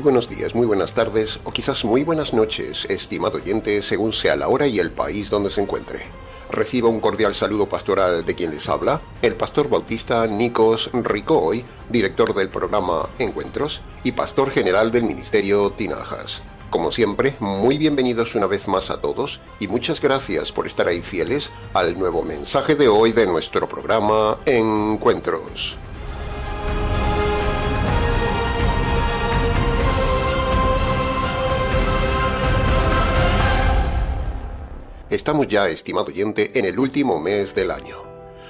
buenos días, muy buenas tardes o quizás muy buenas noches, estimado oyente, según sea la hora y el país donde se encuentre. Reciba un cordial saludo pastoral de quien les habla, el pastor bautista Nikos Ricoy, director del programa Encuentros y pastor general del ministerio Tinajas. Como siempre, muy bienvenidos una vez más a todos y muchas gracias por estar ahí fieles al nuevo mensaje de hoy de nuestro programa Encuentros. Estamos ya, estimado oyente, en el último mes del año.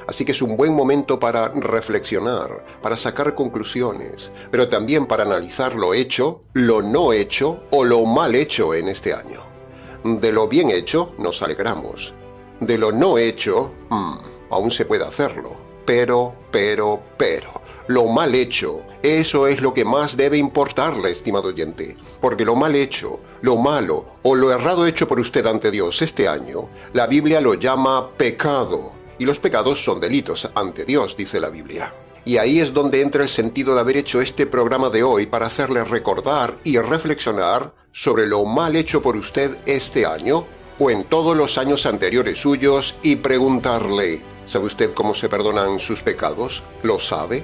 Así que es un buen momento para reflexionar, para sacar conclusiones, pero también para analizar lo hecho, lo no hecho o lo mal hecho en este año. De lo bien hecho nos alegramos. De lo no hecho, aún se puede hacerlo. Pero, lo mal hecho, eso es lo que más debe importarle, estimado oyente, porque lo mal hecho, lo malo o lo errado hecho por usted ante Dios este año, la Biblia lo llama pecado, y los pecados son delitos ante Dios, dice la Biblia. Y ahí es donde entra el sentido de haber hecho este programa de hoy para hacerle recordar y reflexionar sobre lo mal hecho por usted este año o en todos los años anteriores suyos y preguntarle, ¿sabe usted cómo se perdonan sus pecados? ¿Lo sabe?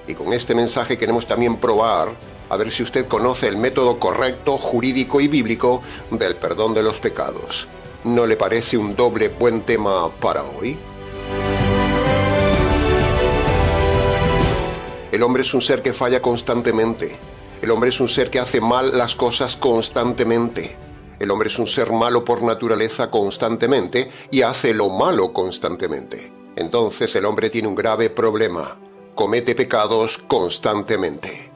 Y con este mensaje queremos también probar a ver si usted conoce el método correcto, jurídico y bíblico del perdón de los pecados. ¿No le parece un doble buen tema para hoy? El hombre es un ser que falla constantemente. El hombre es un ser que hace mal las cosas constantemente. El hombre es un ser malo por naturaleza constantemente y hace lo malo constantemente. Entonces el hombre tiene un grave problema. Comete pecados constantemente.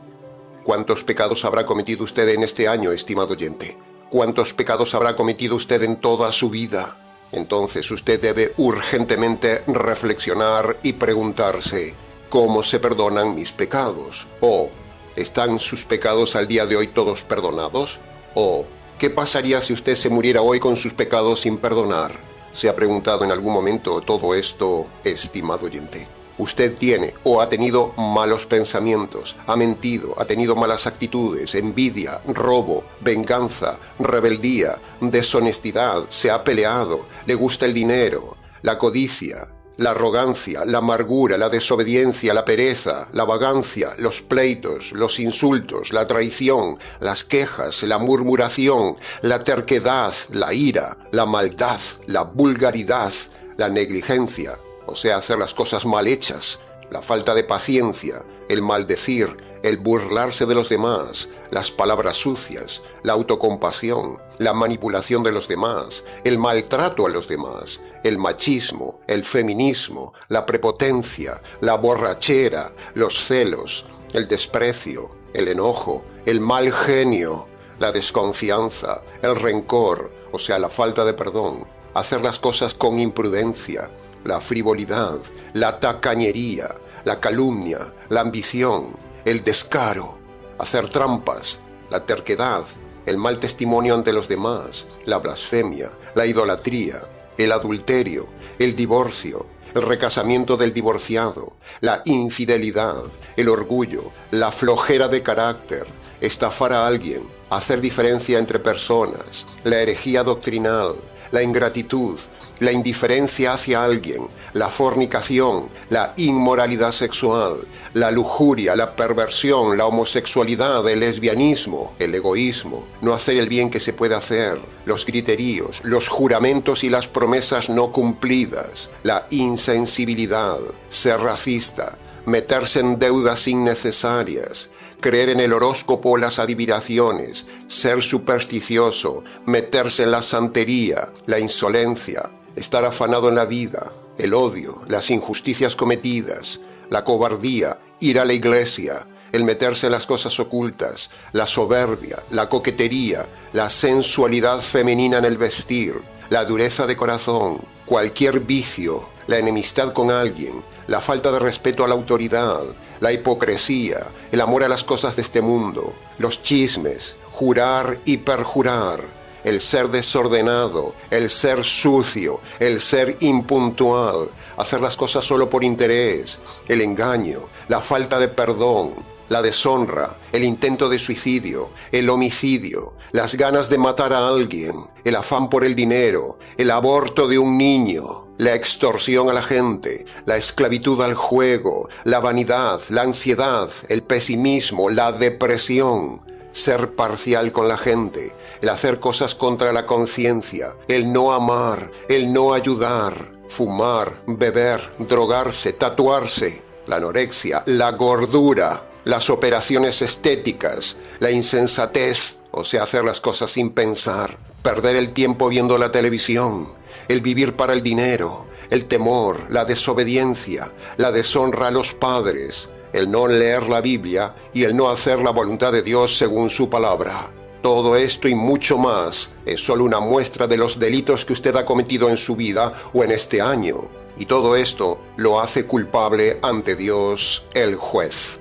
¿Cuántos pecados habrá cometido usted en este año, estimado oyente? ¿Cuántos pecados habrá cometido usted en toda su vida? Entonces usted debe urgentemente reflexionar y preguntarse, ¿cómo se perdonan mis pecados? ¿O están sus pecados al día de hoy todos perdonados? ¿O qué pasaría si usted se muriera hoy con sus pecados sin perdonar? ¿Se ha preguntado en algún momento todo esto, estimado oyente? Usted tiene o ha tenido malos pensamientos, ha mentido, ha tenido malas actitudes, envidia, robo, venganza, rebeldía, deshonestidad, se ha peleado, le gusta el dinero, la codicia, la arrogancia, la amargura, la desobediencia, la pereza, la vagancia, los pleitos, los insultos, la traición, las quejas, la murmuración, la terquedad, la ira, la maldad, la vulgaridad, la negligencia, o sea, hacer las cosas mal hechas, la falta de paciencia, el maldecir, el burlarse de los demás, las palabras sucias, la autocompasión, la manipulación de los demás, el maltrato a los demás, el machismo, el feminismo, la prepotencia, la borrachera, los celos, el desprecio, el enojo, el mal genio, la desconfianza, el rencor, o sea, la falta de perdón, hacer las cosas con imprudencia, la frivolidad, la tacañería, la calumnia, la ambición, el descaro, hacer trampas, la terquedad, el mal testimonio ante los demás, la blasfemia, la idolatría, el adulterio, el divorcio, el recasamiento del divorciado, la infidelidad, el orgullo, la flojera de carácter, estafar a alguien, hacer diferencia entre personas, la herejía doctrinal, la ingratitud, la indiferencia hacia alguien, la fornicación, la inmoralidad sexual, la lujuria, la perversión, la homosexualidad, el lesbianismo, el egoísmo, no hacer el bien que se puede hacer, los griteríos, los juramentos y las promesas no cumplidas, la insensibilidad, ser racista, meterse en deudas innecesarias, creer en el horóscopo o las adivinaciones, ser supersticioso, meterse en la santería, la insolencia, estar afanado en la vida, el odio, las injusticias cometidas, la cobardía, ir a la iglesia, el meterse en las cosas ocultas, la soberbia, la coquetería, la sensualidad femenina en el vestir, la dureza de corazón, cualquier vicio, la enemistad con alguien, la falta de respeto a la autoridad, la hipocresía, el amor a las cosas de este mundo, los chismes, jurar y perjurar, el ser desordenado, el ser sucio, el ser impuntual, hacer las cosas solo por interés, el engaño, la falta de perdón, la deshonra, el intento de suicidio, el homicidio, las ganas de matar a alguien, el afán por el dinero, el aborto de un niño, la extorsión a la gente, la esclavitud al juego, la vanidad, la ansiedad, el pesimismo, la depresión, ser parcial con la gente, el hacer cosas contra la conciencia, el no amar, el no ayudar, fumar, beber, drogarse, tatuarse, la anorexia, la gordura, las operaciones estéticas, la insensatez, o sea, hacer las cosas sin pensar, perder el tiempo viendo la televisión, el vivir para el dinero, el temor, la desobediencia, la deshonra a los padres, el no leer la Biblia y el no hacer la voluntad de Dios según su palabra. Todo esto y mucho más es solo una muestra de los delitos que usted ha cometido en su vida o en este año. Y todo esto lo hace culpable ante Dios, el juez.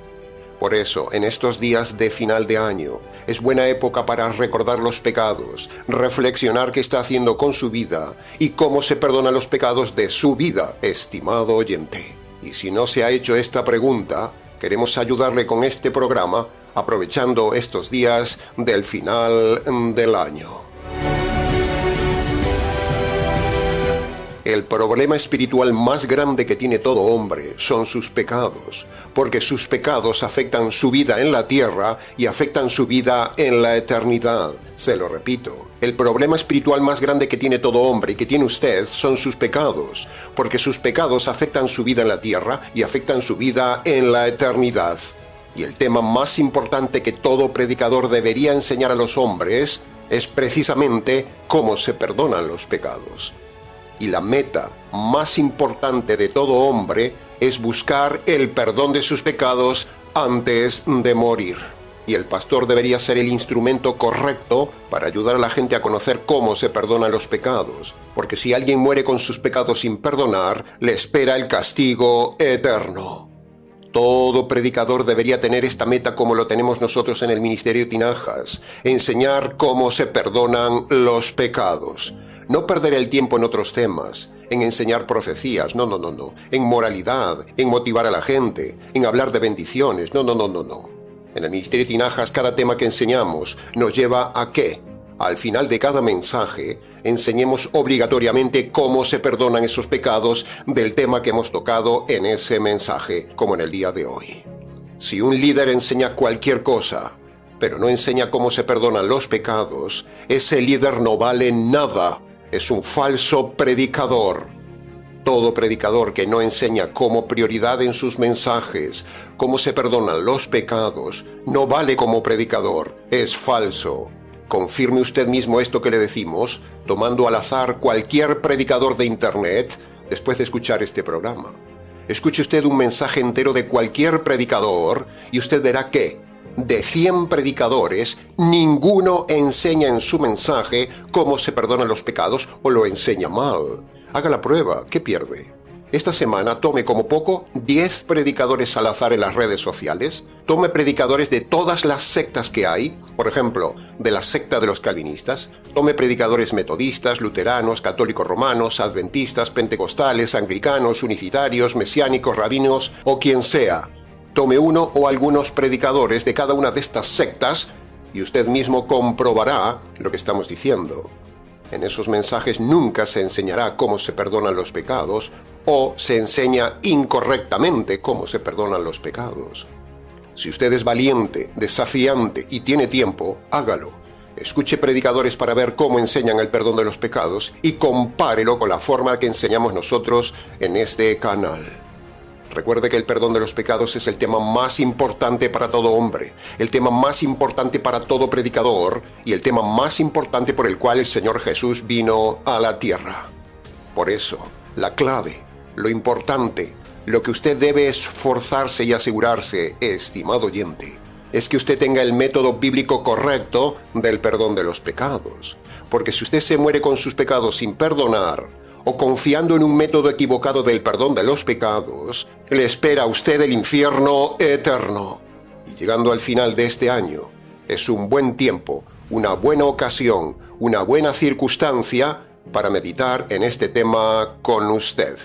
Por eso, en estos días de final de año, es buena época para recordar los pecados, reflexionar qué está haciendo con su vida y cómo se perdonan los pecados de su vida, estimado oyente. Y si no se ha hecho esta pregunta, queremos ayudarle con este programa, aprovechando estos días del final del año. El problema espiritual más grande que tiene todo hombre son sus pecados, porque sus pecados afectan su vida en la tierra y afectan su vida en la eternidad. Se lo repito, el problema espiritual más grande que tiene todo hombre y que tiene usted son sus pecados, porque sus pecados afectan su vida en la tierra y afectan su vida en la eternidad. Y el tema más importante que todo predicador debería enseñar a los hombres es precisamente cómo se perdonan los pecados. Y la meta más importante de todo hombre es buscar el perdón de sus pecados antes de morir. Y el pastor debería ser el instrumento correcto para ayudar a la gente a conocer cómo se perdonan los pecados. Porque si alguien muere con sus pecados sin perdonar, le espera el castigo eterno. Todo predicador debería tener esta meta como lo tenemos nosotros en el Ministerio Tinajas, enseñar cómo se perdonan los pecados. No perder el tiempo en otros temas, en enseñar profecías, no, en moralidad, en motivar a la gente, en hablar de bendiciones, no. En el Ministerio Tinajas cada tema que enseñamos nos lleva a que, al final de cada mensaje, enseñemos obligatoriamente cómo se perdonan esos pecados del tema que hemos tocado en ese mensaje, como en el día de hoy. Si un líder enseña cualquier cosa, pero no enseña cómo se perdonan los pecados, ese líder no vale nada. Es un falso predicador. Todo predicador que no enseña como prioridad en sus mensajes cómo se perdonan los pecados, no vale como predicador. Es falso. Confirme usted mismo esto que le decimos, tomando al azar cualquier predicador de Internet después de escuchar este programa. Escuche usted un mensaje entero de cualquier predicador y usted verá que, de 100 predicadores, ninguno enseña en su mensaje cómo se perdonan los pecados o lo enseña mal. Haga la prueba, ¿qué pierde? Esta semana tome como poco 10 predicadores al azar en las redes sociales, tome predicadores de todas las sectas que hay, por ejemplo, de la secta de los calvinistas, tome predicadores metodistas, luteranos, católicos romanos, adventistas, pentecostales, anglicanos, unicitarios, mesiánicos, rabinos o quien sea. Tome uno o algunos predicadores de cada una de estas sectas y usted mismo comprobará lo que estamos diciendo. En esos mensajes nunca se enseñará cómo se perdonan los pecados o se enseña incorrectamente cómo se perdonan los pecados. Si usted es valiente, desafiante y tiene tiempo, hágalo. Escuche predicadores para ver cómo enseñan el perdón de los pecados y compárelo con la forma que enseñamos nosotros en este canal. Recuerde que el perdón de los pecados es el tema más importante para todo hombre, el tema más importante para todo predicador y el tema más importante por el cual el Señor Jesús vino a la tierra. Por eso, la clave, lo importante, lo que usted debe esforzarse y asegurarse, estimado oyente, es que usted tenga el método bíblico correcto del perdón de los pecados. Porque si usted se muere con sus pecados sin perdonar, o confiando en un método equivocado del perdón de los pecados, le espera a usted el infierno eterno. Y llegando al final de este año, es un buen tiempo, una buena ocasión, una buena circunstancia para meditar en este tema con usted.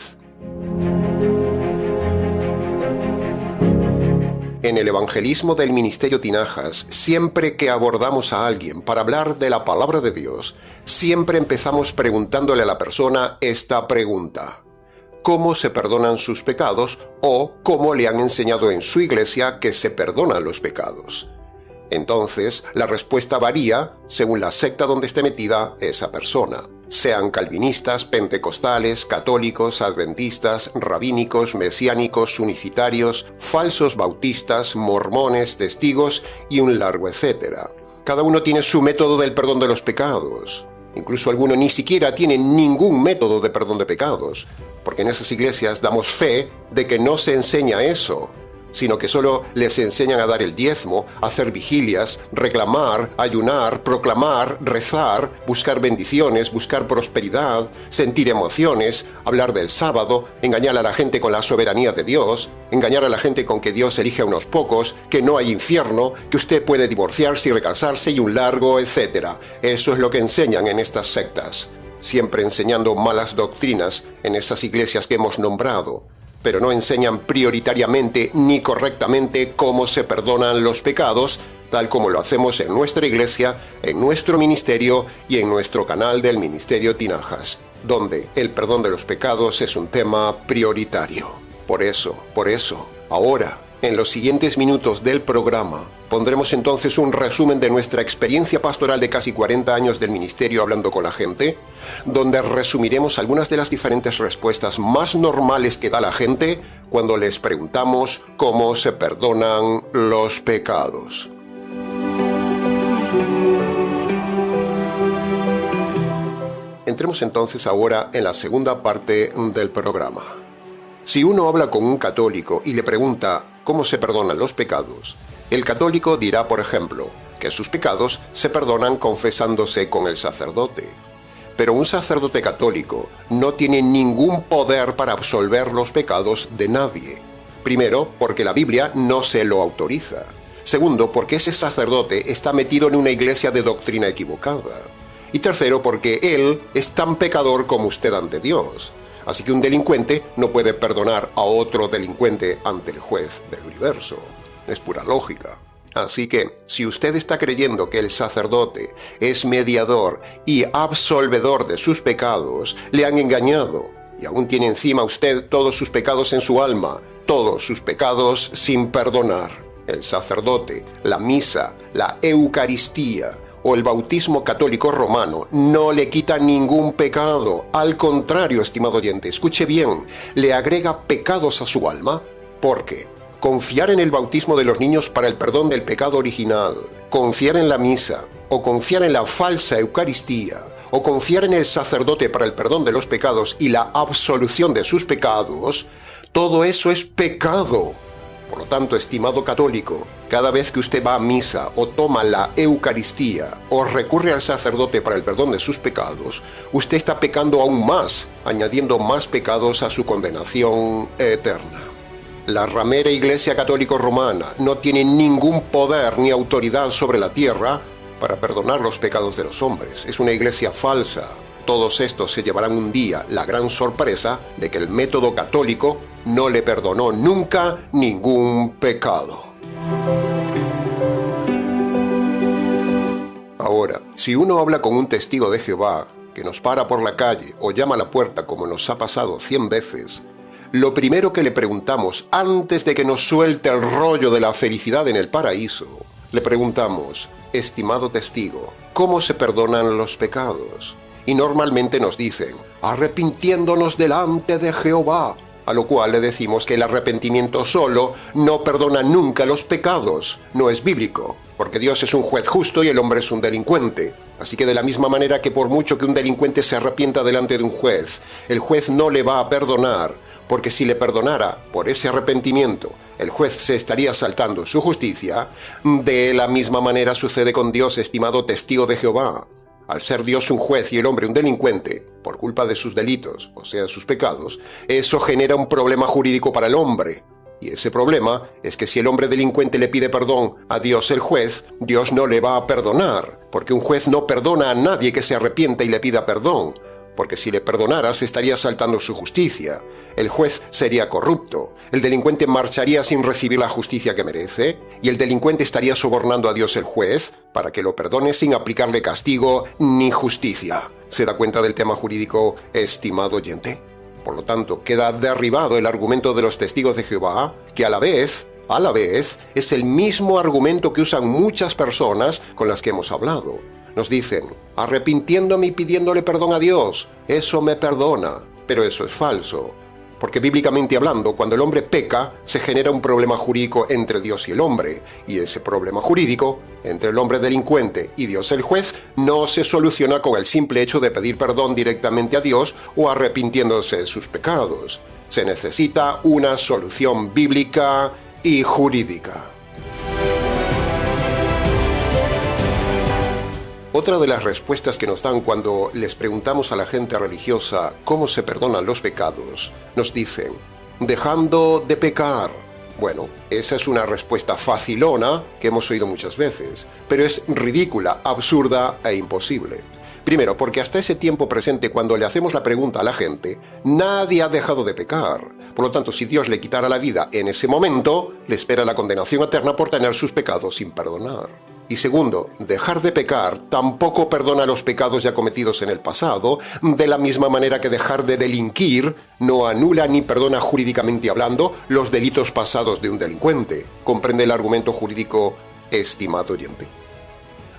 En el evangelismo del Ministerio Tinajas, siempre que abordamos a alguien para hablar de la palabra de Dios, siempre empezamos preguntándole a la persona esta pregunta: ¿cómo se perdonan sus pecados? O ¿cómo le han enseñado en su iglesia que se perdonan los pecados? Entonces, la respuesta varía según la secta donde esté metida esa persona. Sean calvinistas, pentecostales, católicos, adventistas, rabínicos, mesiánicos, unicitarios, falsos bautistas, mormones, testigos y un largo etcétera. Cada uno tiene su método del perdón de los pecados. Incluso algunos ni siquiera tienen ningún método de perdón de pecados, porque en esas iglesias damos fe de que no se enseña eso, sino que solo les enseñan a dar el diezmo, a hacer vigilias, reclamar, ayunar, proclamar, rezar, buscar bendiciones, buscar prosperidad, sentir emociones, hablar del sábado, engañar a la gente con la soberanía de Dios, engañar a la gente con que Dios elige a unos pocos, que no hay infierno, que usted puede divorciarse y recasarse y un largo etcétera. Eso es lo que enseñan en estas sectas, siempre enseñando malas doctrinas en esas iglesias que hemos nombrado, pero no enseñan prioritariamente ni correctamente cómo se perdonan los pecados, tal como lo hacemos en nuestra iglesia, en nuestro ministerio y en nuestro canal del Ministerio Tinajas, donde el perdón de los pecados es un tema prioritario. Por eso, ahora, en los siguientes minutos del programa, pondremos entonces un resumen de nuestra experiencia pastoral de casi 40 años del ministerio hablando con la gente, donde resumiremos algunas de las diferentes respuestas más normales que da la gente cuando les preguntamos cómo se perdonan los pecados. Entremos entonces ahora en la segunda parte del programa. Si uno habla con un católico y le pregunta cómo se perdonan los pecados, el católico dirá, por ejemplo, que sus pecados se perdonan confesándose con el sacerdote. Pero un sacerdote católico no tiene ningún poder para absolver los pecados de nadie. Primero, porque la Biblia no se lo autoriza. Segundo, porque ese sacerdote está metido en una iglesia de doctrina equivocada. Y tercero, porque él es tan pecador como usted ante Dios. Así que un delincuente no puede perdonar a otro delincuente ante el juez del universo. Es pura lógica. Así que, si usted está creyendo que el sacerdote es mediador y absolvedor de sus pecados, le han engañado y aún tiene encima usted todos sus pecados en su alma, todos sus pecados sin perdonar. El sacerdote, la misa, la Eucaristía o el bautismo católico romano no le quita ningún pecado. Al contrario, estimado oyente, escuche bien, le agrega pecados a su alma. ¿Por qué? Confiar en el bautismo de los niños para el perdón del pecado original, confiar en la misa, o confiar en la falsa Eucaristía, o confiar en el sacerdote para el perdón de los pecados y la absolución de sus pecados, todo eso es pecado. Por lo tanto, estimado católico, cada vez que usted va a misa o toma la Eucaristía o recurre al sacerdote para el perdón de sus pecados, usted está pecando aún más, añadiendo más pecados a su condenación eterna. La ramera Iglesia Católica Romana no tiene ningún poder ni autoridad sobre la tierra para perdonar los pecados de los hombres. Es una iglesia falsa. Todos estos se llevarán un día la gran sorpresa de que el método católico no le perdonó nunca ningún pecado. Ahora, si uno habla con un testigo de Jehová que nos para por la calle o llama a la puerta como nos ha pasado 100 veces, lo primero que le preguntamos antes de que nos suelte el rollo de la felicidad en el paraíso, le preguntamos: estimado testigo, ¿cómo se perdonan los pecados? Y normalmente nos dicen: arrepintiéndonos delante de Jehová. A lo cual le decimos que el arrepentimiento solo no perdona nunca los pecados. No es bíblico, porque Dios es un juez justo y el hombre es un delincuente. Así que de la misma manera que por mucho que un delincuente se arrepienta delante de un juez, el juez no le va a perdonar, porque si le perdonara por ese arrepentimiento, el juez se estaría saltando su justicia. De la misma manera sucede con Dios, estimado testigo de Jehová. Al ser Dios un juez y el hombre un delincuente, por culpa de sus delitos, o sea, sus pecados, eso genera un problema jurídico para el hombre. Y ese problema es que si el hombre delincuente le pide perdón a Dios el juez, Dios no le va a perdonar, porque un juez no perdona a nadie que se arrepienta y le pida perdón. porque si le perdonaras estaría saltando su justicia, el juez sería corrupto, el delincuente marcharía sin recibir la justicia que merece, y el delincuente estaría sobornando a Dios el juez para que lo perdone sin aplicarle castigo ni justicia. ¿Se da cuenta del tema jurídico, estimado oyente? Por lo tanto, queda derribado el argumento de los testigos de Jehová, que a la vez, es el mismo argumento que usan muchas personas con las que hemos hablado. Nos dicen, arrepintiéndome y pidiéndole perdón a Dios, eso me perdona. Pero eso es falso. Porque bíblicamente hablando, cuando el hombre peca, se genera un problema jurídico entre Dios y el hombre. Y ese problema jurídico, entre el hombre delincuente y Dios el juez, no se soluciona con el simple hecho de pedir perdón directamente a Dios o arrepintiéndose de sus pecados. Se necesita una solución bíblica y jurídica. Otra de las respuestas que nos dan cuando les preguntamos a la gente religiosa cómo se perdonan los pecados, nos dicen, dejando de pecar. Bueno, esa es una respuesta facilona que hemos oído muchas veces, pero es ridícula, absurda e imposible. Primero, porque hasta ese tiempo presente, cuando le hacemos la pregunta a la gente, nadie ha dejado de pecar. Por lo tanto, si Dios le quitara la vida en ese momento, le espera la condenación eterna por tener sus pecados sin perdonar. Y segundo, dejar de pecar tampoco perdona los pecados ya cometidos en el pasado, de la misma manera que dejar de delinquir no anula ni perdona jurídicamente hablando los delitos pasados de un delincuente. ¿Comprende el argumento jurídico, estimado oyente?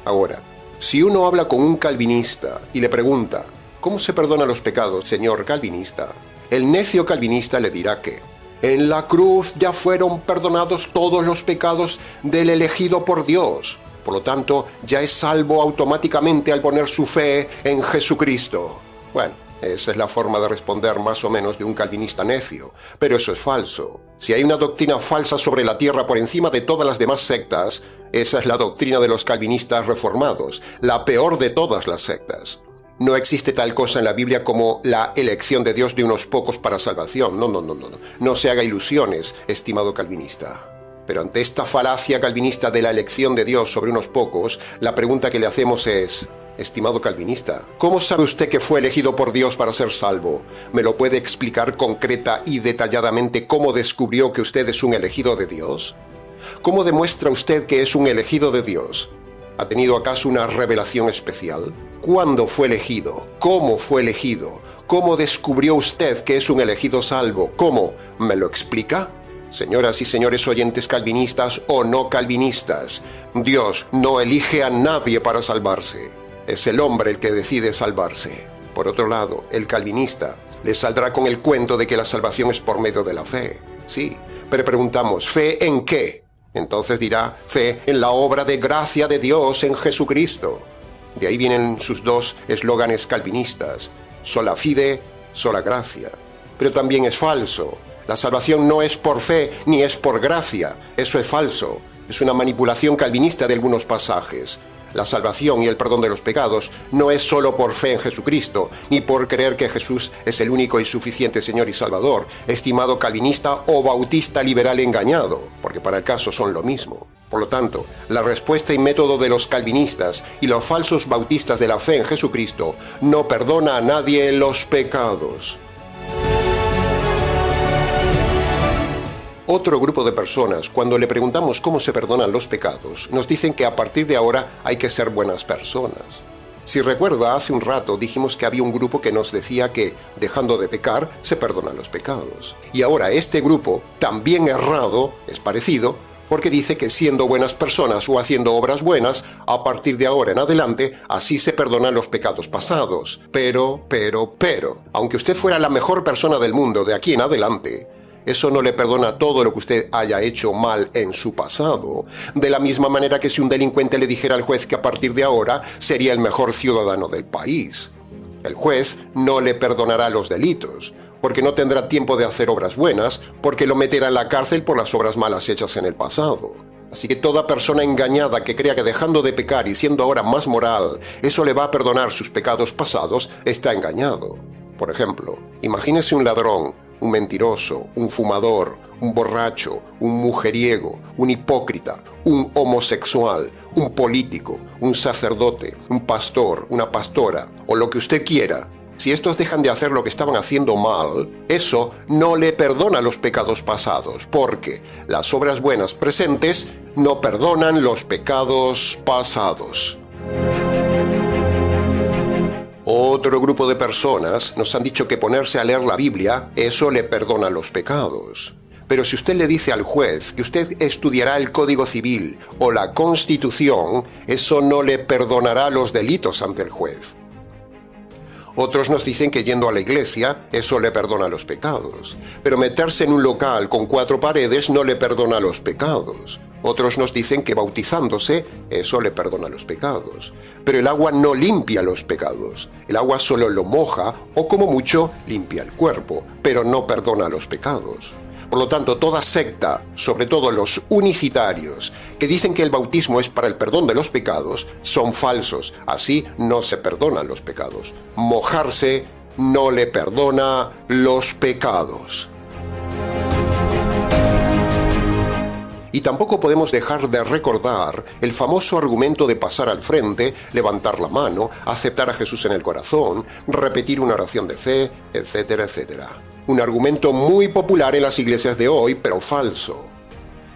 Ahora, si uno habla con un calvinista y le pregunta, ¿cómo se perdonan los pecados, señor calvinista? El necio calvinista le dirá que en la cruz ya fueron perdonados todos los pecados del elegido por Dios. Por lo tanto, ya es salvo automáticamente al poner su fe en Jesucristo. Bueno, esa es la forma de responder más o menos de un calvinista necio, pero eso es falso. Si hay una doctrina falsa sobre la tierra por encima de todas las demás sectas, esa es la doctrina de los calvinistas reformados, la peor de todas las sectas. No existe tal cosa en la Biblia como la elección de Dios de unos pocos para salvación. No se haga ilusiones, estimado calvinista. Pero ante esta falacia calvinista de la elección de Dios sobre unos pocos, la pregunta que le hacemos es, estimado calvinista, ¿cómo sabe usted que fue elegido por Dios para ser salvo? ¿Me lo puede explicar concreta y detalladamente cómo descubrió que usted es un elegido de Dios? ¿Cómo demuestra usted que es un elegido de Dios? ¿Ha tenido acaso una revelación especial? ¿Cuándo fue elegido? ¿Cómo fue elegido? ¿Cómo descubrió usted que es un elegido salvo? ¿Cómo? ¿Me lo explica? Señoras y señores oyentes calvinistas o no calvinistas, Dios no elige a nadie para salvarse. Es el hombre el que decide salvarse. Por otro lado, el calvinista le saldrá con el cuento de que la salvación es por medio de la fe. Sí, pero preguntamos, ¿fe en qué? Entonces dirá, fe en la obra de gracia de Dios en Jesucristo. De ahí vienen sus dos eslóganes calvinistas, sola fide, sola gracia. Pero también es falso. La salvación no es por fe ni es por gracia. Eso es falso. Es una manipulación calvinista de algunos pasajes. La salvación y el perdón de los pecados no es solo por fe en Jesucristo, ni por creer que Jesús es el único y suficiente Señor y Salvador, estimado calvinista o bautista liberal engañado, porque para el caso son lo mismo. Por lo tanto, la respuesta y método de los calvinistas y los falsos bautistas de la fe en Jesucristo no perdona a nadie los pecados. Otro grupo de personas, cuando le preguntamos cómo se perdonan los pecados, nos dicen que a partir de ahora hay que ser buenas personas. Si recuerda, hace un rato dijimos que había un grupo que nos decía que, dejando de pecar, se perdonan los pecados. Y ahora este grupo, también errado, es parecido, porque dice que siendo buenas personas o haciendo obras buenas, a partir de ahora en adelante, así se perdonan los pecados pasados. Pero, aunque usted fuera la mejor persona del mundo de aquí en adelante, eso no le perdona todo lo que usted haya hecho mal en su pasado, de la misma manera que si un delincuente le dijera al juez que a partir de ahora sería el mejor ciudadano del país. El juez no le perdonará los delitos, porque no tendrá tiempo de hacer obras buenas, porque lo meterá en la cárcel por las obras malas hechas en el pasado. Así que toda persona engañada que crea que dejando de pecar y siendo ahora más moral, eso le va a perdonar sus pecados pasados, está engañado. Por ejemplo, imagínese un ladrón, un mentiroso, un fumador, un borracho, un mujeriego, un hipócrita, un homosexual, un político, un sacerdote, un pastor, una pastora, o lo que usted quiera, Si estos dejan de hacer lo que estaban haciendo mal, eso no le perdona los pecados pasados, porque las obras buenas presentes no perdonan los pecados pasados. Otro grupo de personas nos han dicho que ponerse a leer la Biblia, eso le perdona los pecados. Pero si usted le dice al juez que usted estudiará el Código Civil o la Constitución, eso no le perdonará los delitos ante el juez. Otros nos dicen que yendo a la iglesia, eso le perdona los pecados. Pero meterse en un local con 4 paredes no le perdona los pecados. Otros nos dicen que bautizándose, eso le perdona los pecados. Pero el agua no limpia los pecados. El agua solo lo moja o como mucho limpia el cuerpo, pero no perdona los pecados. Por lo tanto, toda secta, sobre todo los unicitarios, que dicen que el bautismo es para el perdón de los pecados, son falsos. Así no se perdonan los pecados. Mojarse no le perdona los pecados. Y tampoco podemos dejar de recordar el famoso argumento de pasar al frente, levantar la mano, aceptar a Jesús en el corazón, repetir una oración de fe, etcétera, etcétera. Un argumento muy popular en las iglesias de hoy, pero falso.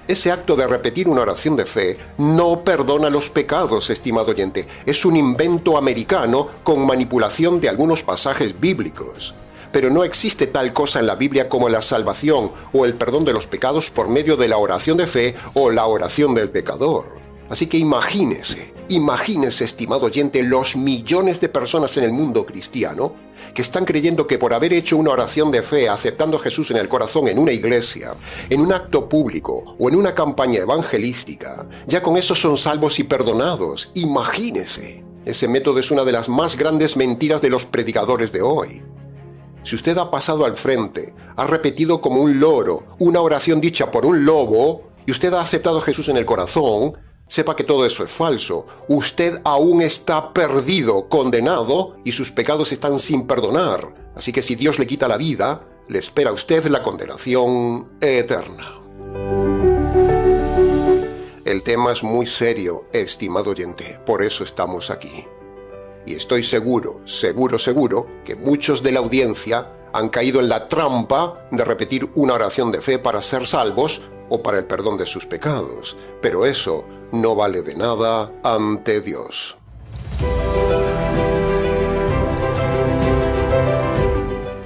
Ese acto de repetir una oración de fe no perdona los pecados, estimado oyente. Es un invento americano con manipulación de algunos pasajes bíblicos. Pero no existe tal cosa en la Biblia como la salvación o el perdón de los pecados por medio de la oración de fe o la oración del pecador. Así que imagínese, estimado oyente, los millones de personas en el mundo cristiano que están creyendo que por haber hecho una oración de fe aceptando a Jesús en el corazón en una iglesia, en un acto público o en una campaña evangelística, ya con eso son salvos y perdonados. Imagínese. Ese método es una de las más grandes mentiras de los predicadores de hoy. Si usted ha pasado al frente, ha repetido como un loro una oración dicha por un lobo y usted ha aceptado a Jesús en el corazón, sepa que todo eso es falso. Usted aún está perdido, condenado, y sus pecados están sin perdonar. Así que si Dios le quita la vida, le espera a usted la condenación eterna. El tema es muy serio, estimado oyente, por eso estamos aquí. Y estoy seguro que muchos de la audiencia han caído en la trampa de repetir una oración de fe para ser salvos o para el perdón de sus pecados. Pero eso no vale de nada ante Dios.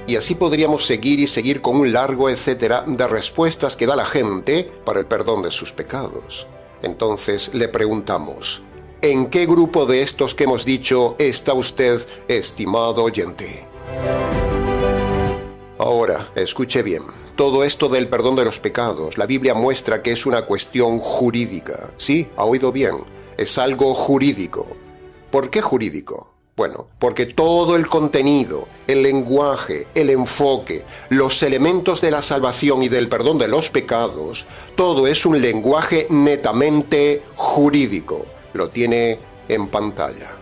Y así podríamos seguir con un largo etcétera de respuestas que da la gente para el perdón de sus pecados. Entonces le preguntamos, ¿en qué grupo de estos que hemos dicho está usted, estimado oyente? Ahora, escuche bien. Todo esto del perdón de los pecados, la Biblia muestra que es una cuestión jurídica. Sí, ha oído bien. Es algo jurídico. ¿Por qué jurídico? Bueno, porque todo el contenido, el lenguaje, el enfoque, los elementos de la salvación y del perdón de los pecados, todo es un lenguaje netamente jurídico. Lo tiene en pantalla.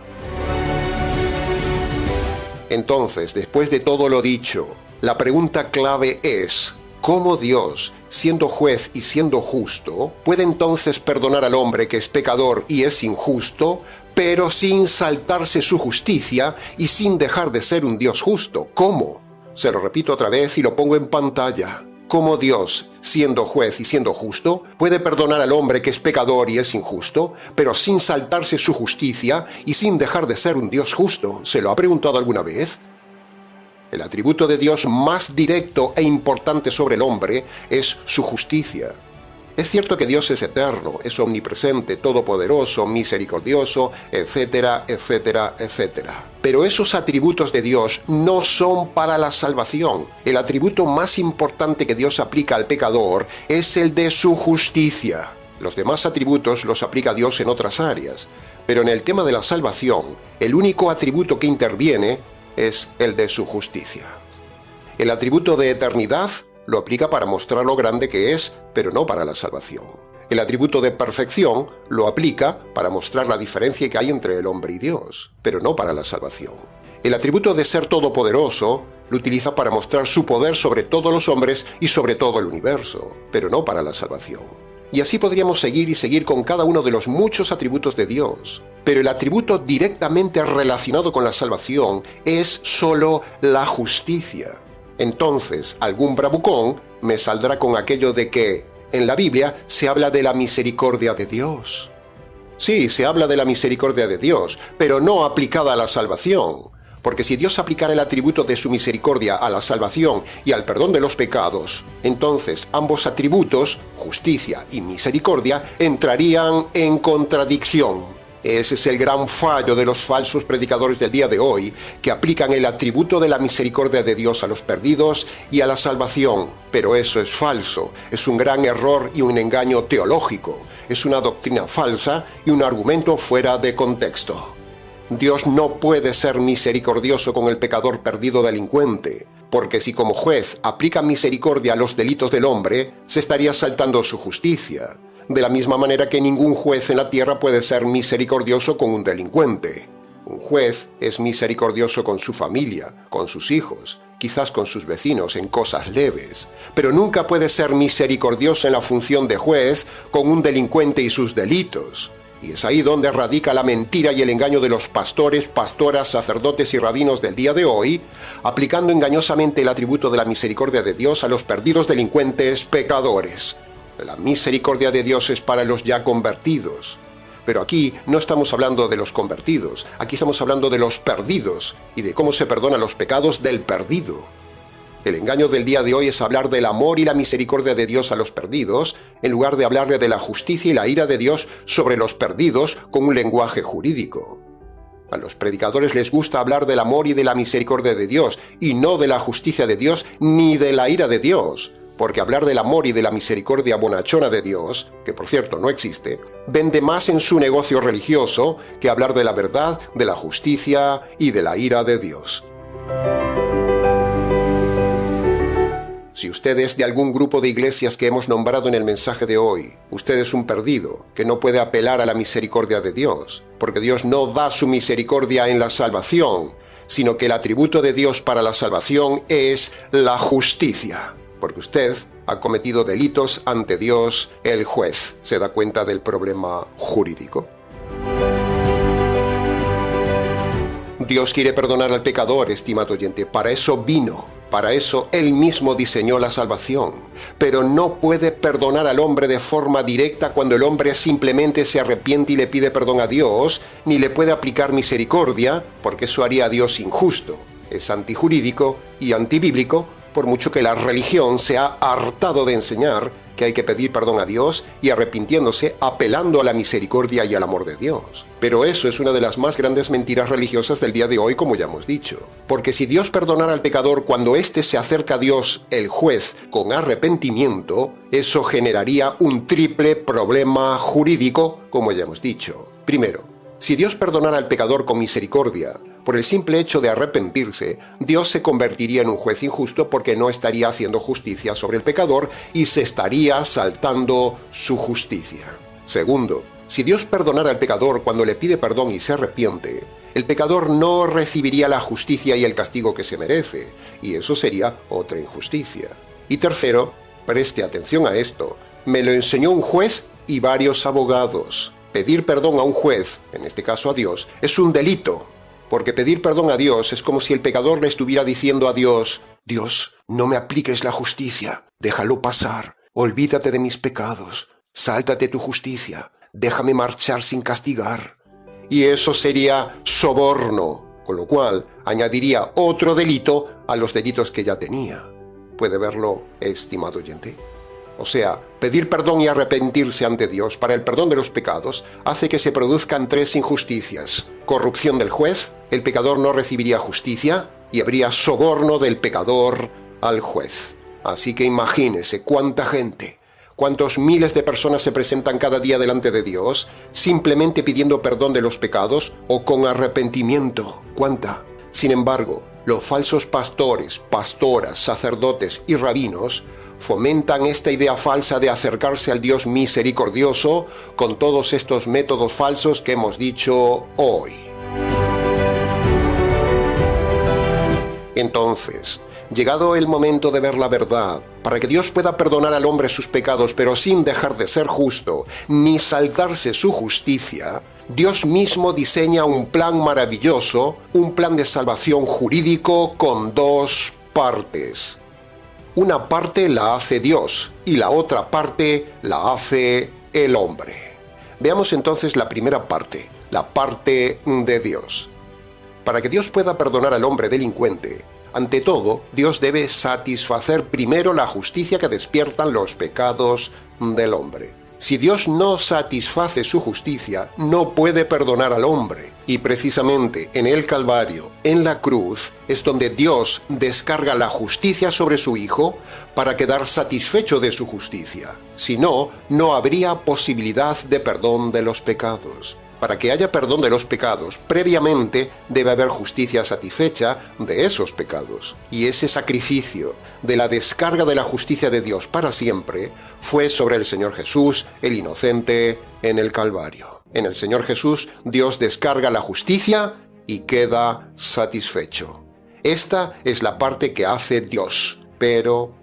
Entonces, después de todo lo dicho, la pregunta clave es, ¿cómo Dios, siendo juez y siendo justo, puede entonces perdonar al hombre que es pecador y es injusto, pero sin saltarse su justicia y sin dejar de ser un Dios justo? ¿Cómo? Se lo repito otra vez y lo pongo en pantalla. ¿Cómo Dios, siendo juez y siendo justo, puede perdonar al hombre que es pecador y es injusto, pero sin saltarse su justicia y sin dejar de ser un Dios justo? ¿Se lo ha preguntado alguna vez? El atributo de Dios más directo e importante sobre el hombre es su justicia. Es cierto que Dios es eterno, es omnipresente, todopoderoso, misericordioso, etcétera, etcétera, etcétera. Pero esos atributos de Dios no son para la salvación. El atributo más importante que Dios aplica al pecador es el de su justicia. Los demás atributos los aplica Dios en otras áreas. Pero en el tema de la salvación, el único atributo que interviene es el de su justicia. El atributo de eternidad lo aplica para mostrar lo grande que es, pero no para la salvación. El atributo de perfección lo aplica para mostrar la diferencia que hay entre el hombre y Dios, pero no para la salvación. El atributo de ser todopoderoso lo utiliza para mostrar su poder sobre todos los hombres y sobre todo el universo, pero no para la salvación. Y así podríamos seguir y seguir con cada uno de los muchos atributos de Dios. Pero el atributo directamente relacionado con la salvación es solo la justicia. Entonces, algún bravucón me saldrá con aquello de que en la Biblia se habla de la misericordia de Dios. Sí, se habla de la misericordia de Dios, pero no aplicada a la salvación. Porque si Dios aplicara el atributo de su misericordia a la salvación y al perdón de los pecados, entonces ambos atributos, justicia y misericordia, entrarían en contradicción. Ese es el gran fallo de los falsos predicadores del día de hoy, que aplican el atributo de la misericordia de Dios a los perdidos y a la salvación. Pero eso es falso, es un gran error y un engaño teológico, es una doctrina falsa y un argumento fuera de contexto. Dios no puede ser misericordioso con el pecador perdido delincuente, porque si como juez aplica misericordia a los delitos del hombre, se estaría saltando su justicia, de la misma manera que ningún juez en la tierra puede ser misericordioso con un delincuente. Un juez es misericordioso con su familia, con sus hijos, quizás con sus vecinos en cosas leves, pero nunca puede ser misericordioso en la función de juez con un delincuente y sus delitos. Y es ahí donde radica la mentira y el engaño de los pastores, pastoras, sacerdotes y rabinos del día de hoy, aplicando engañosamente el atributo de la misericordia de Dios a los perdidos delincuentes pecadores. La misericordia de Dios es para los ya convertidos. Pero aquí no estamos hablando de los convertidos, aquí estamos hablando de los perdidos y de cómo se perdonan los pecados del perdido. El engaño del día de hoy es hablar del amor y la misericordia de Dios a los perdidos, en lugar de hablarle de la justicia y la ira de Dios sobre los perdidos con un lenguaje jurídico. A los predicadores les gusta hablar del amor y de la misericordia de Dios, y no de la justicia de Dios ni de la ira de Dios, porque hablar del amor y de la misericordia bonachona de Dios, que por cierto no existe, vende más en su negocio religioso que hablar de la verdad, de la justicia y de la ira de Dios. Si usted es de algún grupo de iglesias que hemos nombrado en el mensaje de hoy, usted es un perdido que no puede apelar a la misericordia de Dios, porque Dios no da su misericordia en la salvación, sino que el atributo de Dios para la salvación es la justicia, porque usted ha cometido delitos ante Dios, el juez. ¿Se da cuenta del problema jurídico? Dios quiere perdonar al pecador, estimado oyente, para eso vino. Para eso Él mismo diseñó la salvación, pero no puede perdonar al hombre de forma directa cuando el hombre simplemente se arrepiente y le pide perdón a Dios, ni le puede aplicar misericordia, porque eso haría a Dios injusto. Es antijurídico y antibíblico, por mucho que la religión se ha hartado de enseñar que hay que pedir perdón a Dios y arrepintiéndose, apelando a la misericordia y al amor de Dios. Pero eso es una de las más grandes mentiras religiosas del día de hoy, como ya hemos dicho. Porque si Dios perdonara al pecador cuando éste se acerca a Dios, el juez, con arrepentimiento, eso generaría un triple problema jurídico, como ya hemos dicho. Primero, si Dios perdonara al pecador con misericordia, por el simple hecho de arrepentirse, Dios se convertiría en un juez injusto porque no estaría haciendo justicia sobre el pecador y se estaría saltando su justicia. Segundo, si Dios perdonara al pecador cuando le pide perdón y se arrepiente, el pecador no recibiría la justicia y el castigo que se merece, y eso sería otra injusticia. Y tercero, preste atención a esto, me lo enseñó un juez y varios abogados. Pedir perdón a un juez, en este caso a Dios, es un delito. Porque pedir perdón a Dios es como si el pecador le estuviera diciendo a Dios, Dios, no me apliques la justicia, déjalo pasar, olvídate de mis pecados, sáltate tu justicia, déjame marchar sin castigar. Y eso sería soborno, con lo cual añadiría otro delito a los delitos que ya tenía. ¿Puede verlo, estimado oyente? O sea, pedir perdón y arrepentirse ante Dios para el perdón de los pecados hace que se produzcan tres injusticias. Corrupción del juez, el pecador no recibiría justicia y habría soborno del pecador al juez. Así que imagínese cuánta gente, cuántos miles de personas se presentan cada día delante de Dios simplemente pidiendo perdón de los pecados o con arrepentimiento. ¿Cuánta? Sin embargo, los falsos pastores, pastoras, sacerdotes y rabinos fomentan esta idea falsa de acercarse al Dios misericordioso con todos estos métodos falsos que hemos dicho hoy. Entonces, Llegado el momento de ver la verdad, para que Dios pueda perdonar al hombre sus pecados, pero sin dejar de ser justo, ni saltarse su justicia, Dios mismo diseña un plan maravilloso, un plan de salvación jurídico con dos partes. Una parte la hace Dios y la otra parte la hace el hombre. Veamos entonces la primera parte, la parte de Dios. Para que Dios pueda perdonar al hombre delincuente, ante todo, Dios debe satisfacer primero la justicia que despiertan los pecados del hombre. Si Dios no satisface su justicia, no puede perdonar al hombre. Y precisamente en el Calvario, en la cruz, es donde Dios descarga la justicia sobre su Hijo para quedar satisfecho de su justicia. Si no, no habría posibilidad de perdón de los pecados. Para que haya perdón de los pecados, previamente debe haber justicia satisfecha de esos pecados. Y ese sacrificio de la descarga de la justicia de Dios para siempre fue sobre el Señor Jesús, el inocente, en el Calvario. En el Señor Jesús, Dios descarga la justicia y queda satisfecho. Esta es la parte que hace Dios. Pero.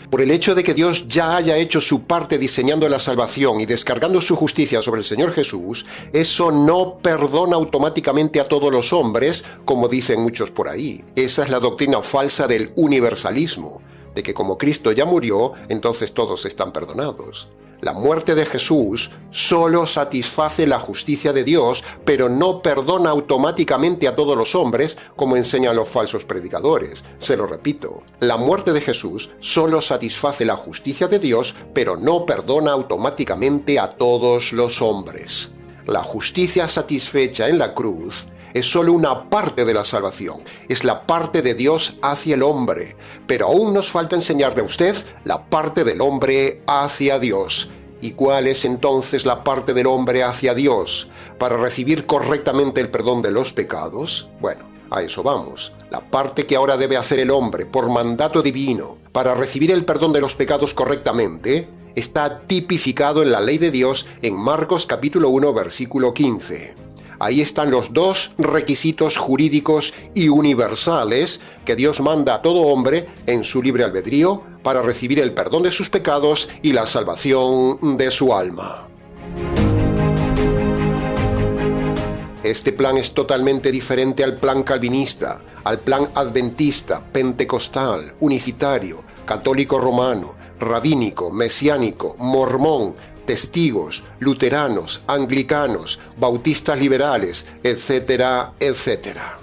Por el hecho de que Dios ya haya hecho su parte diseñando la salvación y descargando su justicia sobre el Señor Jesús, eso no perdona automáticamente a todos los hombres, como dicen muchos por ahí. Esa es la doctrina falsa del universalismo, de que como Cristo ya murió, entonces todos están perdonados. La muerte de Jesús solo satisface la justicia de Dios, pero no perdona automáticamente a todos los hombres, como enseñan los falsos predicadores. Se lo repito, la muerte de Jesús solo satisface la justicia de Dios, pero no perdona automáticamente a todos los hombres. La justicia satisfecha en la cruz es solo una parte de la salvación, es la parte de Dios hacia el hombre, pero aún nos falta enseñarle a usted la parte del hombre hacia Dios. ¿Y cuál es entonces la parte del hombre hacia Dios para recibir correctamente el perdón de los pecados? Bueno, a eso vamos. La parte que ahora debe hacer el hombre por mandato divino para recibir el perdón de los pecados correctamente está tipificado en la ley de Dios en Marcos capítulo 1 versículo 15. Ahí están los dos requisitos jurídicos y universales que Dios manda a todo hombre en su libre albedrío para recibir el perdón de sus pecados y la salvación de su alma. Este plan es totalmente diferente al plan calvinista, al plan adventista, pentecostal, unicitario, católico romano, rabínico, mesiánico, mormón, testigos, luteranos, anglicanos, bautistas liberales, etcétera, etcétera.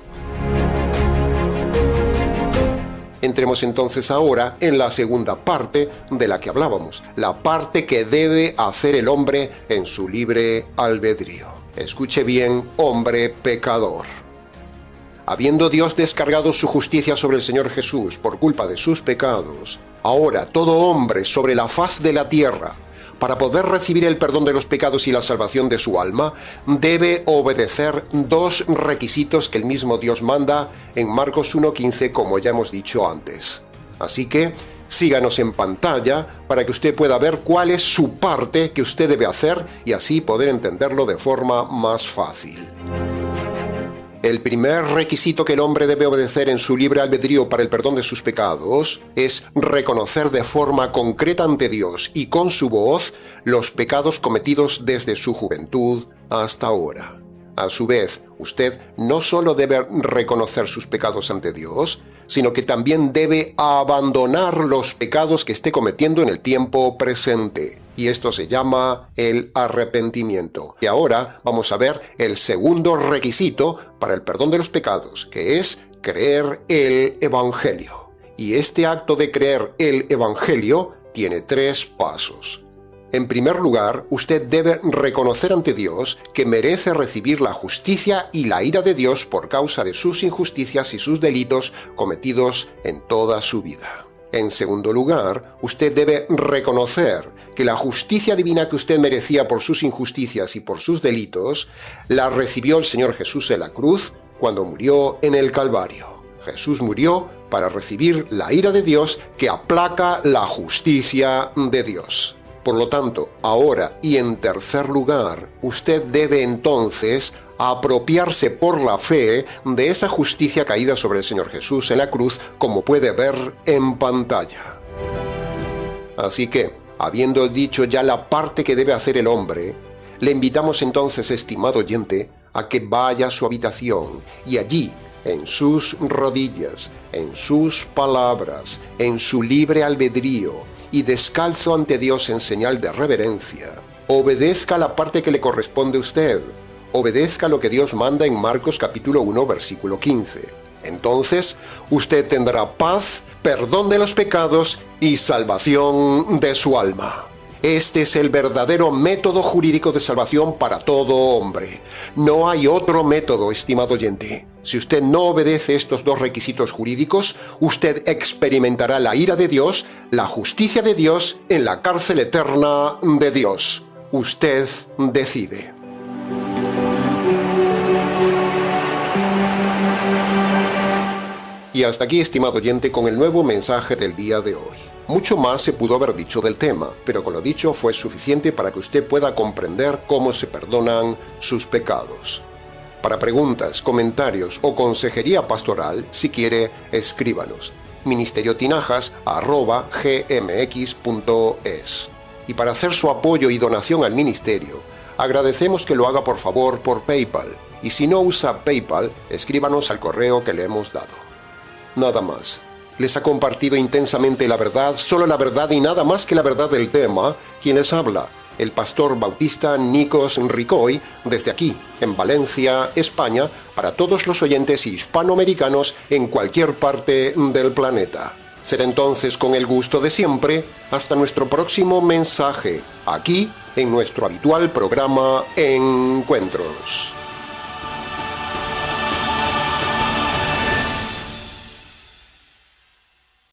Entremos entonces ahora en la segunda parte de la que hablábamos, la parte que debe hacer el hombre en su libre albedrío. Escuche bien, hombre pecador. Habiendo Dios descargado su justicia sobre el Señor Jesús por culpa de sus pecados, ahora todo hombre sobre la faz de la tierra, para poder recibir el perdón de los pecados y la salvación de su alma, debe obedecer dos requisitos que el mismo Dios manda en Marcos 1:15, como ya hemos dicho antes. Así que síganos en pantalla para que usted pueda ver cuál es su parte que usted debe hacer y así poder entenderlo de forma más fácil. El primer requisito que el hombre debe obedecer en su libre albedrío para el perdón de sus pecados es reconocer de forma concreta ante Dios y con su voz los pecados cometidos desde su juventud hasta ahora. A su vez, usted no solo debe reconocer sus pecados ante Dios, sino que también debe abandonar los pecados que esté cometiendo en el tiempo presente. Y esto se llama el arrepentimiento. Y ahora vamos a ver el segundo requisito para el perdón de los pecados, que es creer el Evangelio. Y este acto de creer el Evangelio tiene 3 pasos. En primer lugar, usted debe reconocer ante Dios que merece recibir la justicia y la ira de Dios por causa de sus injusticias y sus delitos cometidos en toda su vida. En segundo lugar, usted debe reconocer que la justicia divina que usted merecía por sus injusticias y por sus delitos, la recibió el Señor Jesús en la cruz cuando murió en el Calvario. Jesús murió para recibir la ira de Dios que aplaca la justicia de Dios. Por lo tanto, ahora y en tercer lugar, usted debe entonces a apropiarse por la fe de esa justicia caída sobre el Señor Jesús en la cruz, como puede ver en pantalla. Así que, habiendo dicho ya la parte que debe hacer el hombre, le invitamos entonces, estimado oyente, a que vaya a su habitación y allí, en sus rodillas, en sus palabras, en su libre albedrío y descalzo ante Dios en señal de reverencia, obedezca la parte que le corresponde a usted, obedezca lo que Dios manda en Marcos capítulo 1, versículo 15. Entonces, usted tendrá paz, perdón de los pecados y salvación de su alma. Este es el verdadero método jurídico de salvación para todo hombre. No hay otro método, estimado oyente. Si usted no obedece estos dos requisitos jurídicos, usted experimentará la ira de Dios, la justicia de Dios en la cárcel eterna de Dios. Usted decide. Y hasta aquí, estimado oyente, con el nuevo mensaje del día de hoy. Mucho más se pudo haber dicho del tema, pero con lo dicho fue suficiente para que usted pueda comprender cómo se perdonan sus pecados. Para preguntas, comentarios o consejería pastoral, si quiere, escríbanos. ministerioTinajas@gmx.es. Y para hacer su apoyo y donación al ministerio, agradecemos que lo haga por favor por PayPal. Y si no usa PayPal, escríbanos al correo que le hemos dado. Nada más. Les ha compartido intensamente la verdad, solo la verdad y nada más que la verdad del tema, quien les habla, el pastor bautista Nikos Ricoy, desde aquí, en Valencia, España, para todos los oyentes hispanoamericanos en cualquier parte del planeta. Será entonces con el gusto de siempre, hasta nuestro próximo mensaje, aquí, en nuestro habitual programa Encuentros.